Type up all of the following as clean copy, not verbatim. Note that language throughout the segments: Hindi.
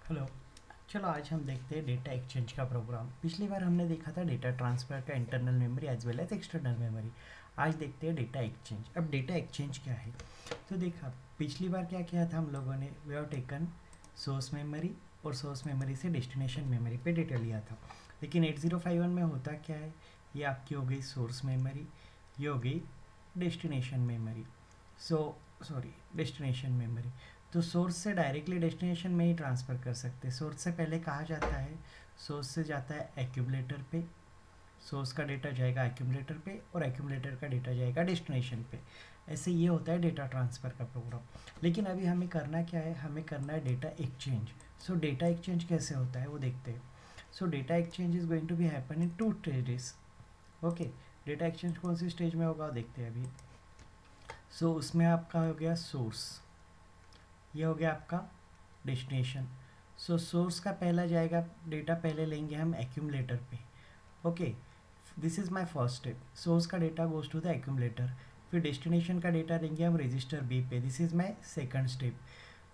हेलो। चलो आज हम देखते हैं डेटा एक्सचेंज का प्रोग्राम। पिछली बार हमने देखा था डेटा ट्रांसफ़र का internal memory as well as external memory. आज देखते हैं डेटा एक्सचेंज। अब डेटा एक्सचेंज क्या है? तो देखा, पिछली बार क्या किया था हम लोगों ने, we have taken source memory और सोर्स मेमोरी से डेस्टिनेशन मेमोरी पे डेटा लिया था। लेकिन 8051 में होता क्या है, ये आपकी हो गई सोर्स मेमोरी, ये हो गई डेस्टिनेशन मेमोरी। Destination memory. तो सोर्स से डायरेक्टली डेस्टिनेशन में ही ट्रांसफ़र कर सकते हैं। सोर्स से पहले कहाँ जाता है? सोर्स से जाता है एक्यूमुलेटर पे। सोर्स का डेटा जाएगा एक्यूमुलेटर पे और एक्यूमुलेटर का डेटा जाएगा डेस्टिनेशन पे। ऐसे ये होता है डेटा ट्रांसफ़र का प्रोग्राम। लेकिन अभी हमें करना क्या है? हमें करना है data exchange. So data exchange कैसे होता है वो देखते हैं। So data exchange is going to be happen in 2 stages. Okay, data exchange कौन सी स्टेज में होगा देखते हैं अभी। उसमें आपका हो गया सोर्स, ये हो गया आपका डेस्टिनेशन। सोर्स का पहला जाएगा, डेटा पहले लेंगे हम एक्यूमुलेटर पे। Okay, this is my first step. Source का data goes to the accumulator. फिर डेस्टिनेशन का डेटा लेंगे हम रजिस्टर बी पे, this is my second step.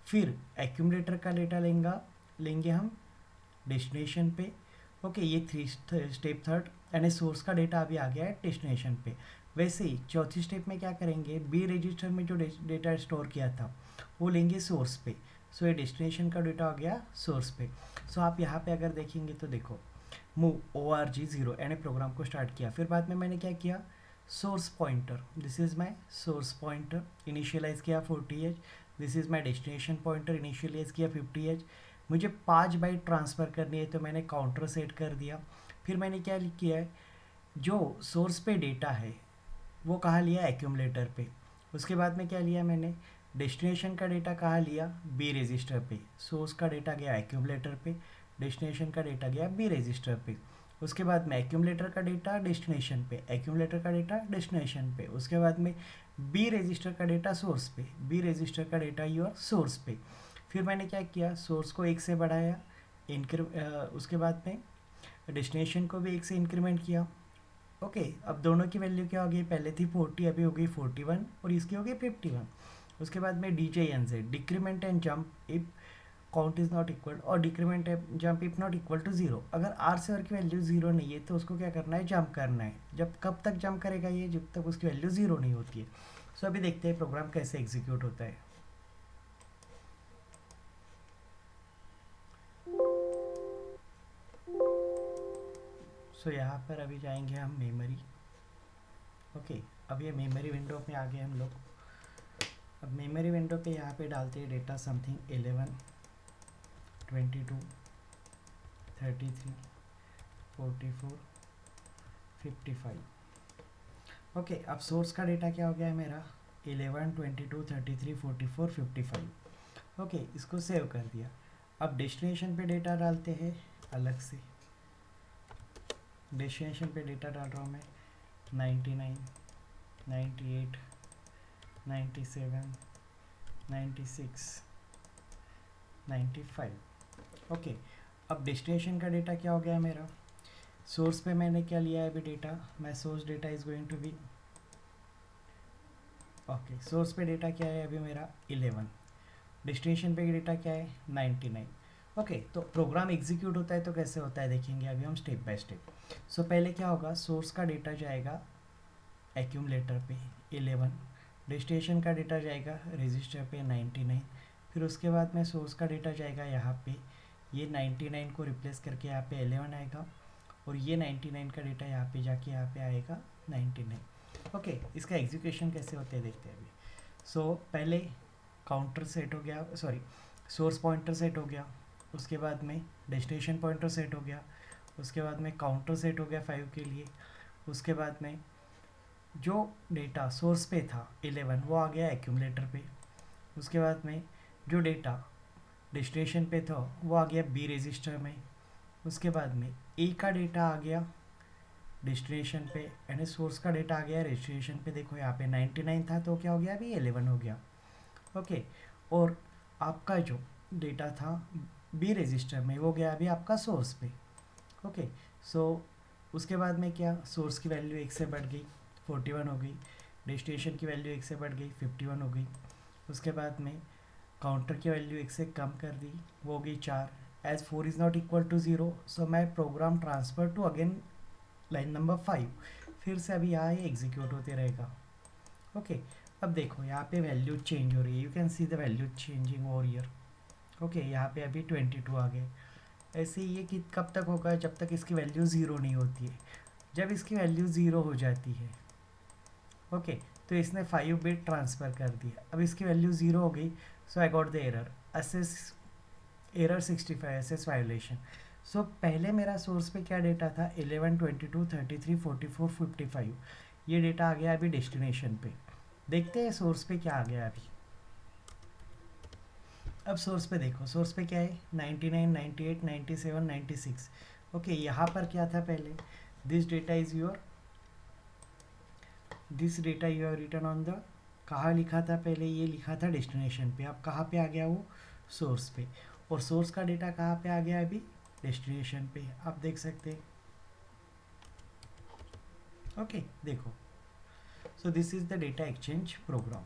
फिर एक्यूमुलेटर का डेटा लेंगे हम डेस्टिनेशन पे। ओके, ये स्टेप थर्ड। यानी सोर्स का डेटा अभी आ गया है डेस्टिनेशन पे। वैसे ही चौथी स्टेप में क्या करेंगे, बी रजिस्टर में जो डेटा स्टोर किया था वो लेंगे सोर्स पे। ये डेस्टिनेशन का डेटा आ गया सोर्स पे। आप यहाँ पे अगर देखेंगे तो देखो, मूव ORG 0 यानी प्रोग्राम को स्टार्ट किया। फिर बाद में मैंने क्या किया, source pointer, this is my source pointer, initialize किया 40H। This is my destination pointer, initialize किया 50H। मुझे 5 बाइट ट्रांसफ़र करनी है तो मैंने काउंटर सेट कर दिया। फिर मैंने क्या किया है, जो सोर्स पे डेटा है वो कहाँ लिया, एक्यूमुलेटर पे। उसके बाद में क्या लिया मैंने, डेस्टिनेशन का डेटा कहाँ लिया, बी रजिस्टर पे। सोर्स का डेटा गया एक्यूमुलेटर पे, डेस्टिनेशन का डेटा गया बी रजिस्टर पे। उसके बाद में एक्यूमुलेटर का डेटा डेस्टिनेशन पे, एक्यूमुलेटर का डेटा डेस्टिनेशन पे। उसके बाद में बी रजिस्टर का डेटा सोर्स पे, बी रजिस्टर का डेटा योर सोर्स पे। फिर मैंने क्या किया, सोर्स को 1 से बढ़ाया, उसके बाद में डेस्टिनेशन को भी 1 से इंक्रीमेंट किया। ओके, अब दोनों की वैल्यू क्या हो गई, पहले थी 40, अभी हो गई 41 और इसकी हो गई 51। उसके बाद में DJNZ, decrement and jump if count is not equal, और decrement and jump if not equal to 0। अगर आर से और की वैल्यू 0 नहीं है तो उसको क्या करना है, जंप करना है। जब कब तक जंप करेगा ये, जब तक उसकी वैल्यू 0 नहीं होती है। अभी देखते हैं प्रोग्राम कैसे एग्जीक्यूट होता है। यहाँ पर अभी जाएंगे हम मेमोरी। ओके, अब ये मेमोरी विंडो में आ गए हम लोग। अब मेमोरी विंडो पे यहाँ पे डालते हैं डेटा समथिंग 11, 22, 33, 44, 55। ओके, अब सोर्स का डेटा क्या हो गया है मेरा, 11, 22, 33, 44, 55। ओके, इसको सेव कर दिया। अब डेस्टिनेशन पे डेटा डालते हैं अलग से। डेस्टिनेशन पे डेटा डाल रहा हूँ मैं, 99, 98, 97, 96, 95। ओके, अब डेस्टिनेशन का डेटा क्या हो गया है मेरा, सोर्स पे मैंने क्या लिया है अभी डेटा, मैं source data is going to be, okay, source पे डेटा क्या है अभी मेरा 11, डेस्टिनेशन पे डेटा क्या है 99। ओके, तो प्रोग्राम एग्जीक्यूट होता है तो कैसे होता है देखेंगे अभी हम स्टेप बाय स्टेप। पहले क्या होगा, सोर्स का डेटा जाएगा एक्यूमुलेटर पे 11, डेस्टिनेशन का डेटा जाएगा रजिस्टर पे 99। फिर उसके बाद में सोर्स का डेटा जाएगा यहाँ पे, ये 99 को रिप्लेस करके यहाँ पे 11 आएगा, और ये 99 का डेटा यहाँ पे जाके यहाँ पे आएगा 99। ओके, इसका एग्जीक्यूशन कैसे होते हैं देखते हैं अभी। पहले काउंटर सेट हो गया, सॉरी, सोर्स पॉइंटर सेट हो गया। उसके बाद में डेस्टिनेशन पॉइंटर सेट हो गया। उसके बाद में काउंटर सेट हो गया 5 के लिए। उसके बाद में जो डेटा सोर्स पे था 11 वो आ गया एक्यूमुलेटर पे। उसके बाद में जो डेटा डेस्टिनेशन पे था वो आ गया बी रजिस्टर में। उसके बाद में ए का डेटा आ गया डेस्टिनेशन पे, यानी सोर्स का डेटा आ गया डेस्टिनेशन पे। देखो यहाँ पे 99 था तो क्या हो गया, अभी 11 हो गया। ओके, और आपका जो डेटा था बी रजिस्टर में वो गया अभी आपका सोर्स पे। ओके, उसके बाद में क्या, सोर्स की वैल्यू 1 से बढ़ गई 41 हो गई, डेस्टिनेशन की वैल्यू 1 से बढ़ गई 51 हो गई। उसके बाद में काउंटर की वैल्यू एक से कम कर दी, वो हो गई 4। As 4 is not equal to 0, so my program transfer to again line number 5। फिर से अभी यहाँ ये एग्जीक्यूट होते रहेगा। ओके, अब देखो यहाँ पे वैल्यू चेंज हो रही है, you can see the value changing over year. Okay, यहाँ पे अभी 22 आ गए। ऐसे ही ये कि कब तक होगा, जब तक इसकी वैल्यू ज़ीरो नहीं होती है। जब इसकी वैल्यू ज़ीरो हो जाती है, ओके, तो इसने 5 बिट ट्रांसफ़र कर दिया। अब इसकी वैल्यू ज़ीरो हो गई, so I got the error access, error 65 access violation. So पहले मेरा सोर्स पे क्या डेटा था, 11, 22, 33, 44, 55। ये डेटा आ गया अभी डेस्टिनेशन पे। देखते हैं सोर्स पे क्या आ गया अभी। अब सोर्स पे देखो, सोर्स पे क्या है, 99, 98, 97, 96। ओके, यहाँ पर क्या था पहले, this data is your, this data you have written on the, कहाँ लिखा था पहले, ये लिखा था डेस्टिनेशन पे। अब कहाँ पे आ गया वो, सोर्स पे। और सोर्स का डेटा कहाँ पे आ गया अभी, डेस्टिनेशन पे। आप देख सकते हैं। ओके, देखो, so this is the data exchange programme.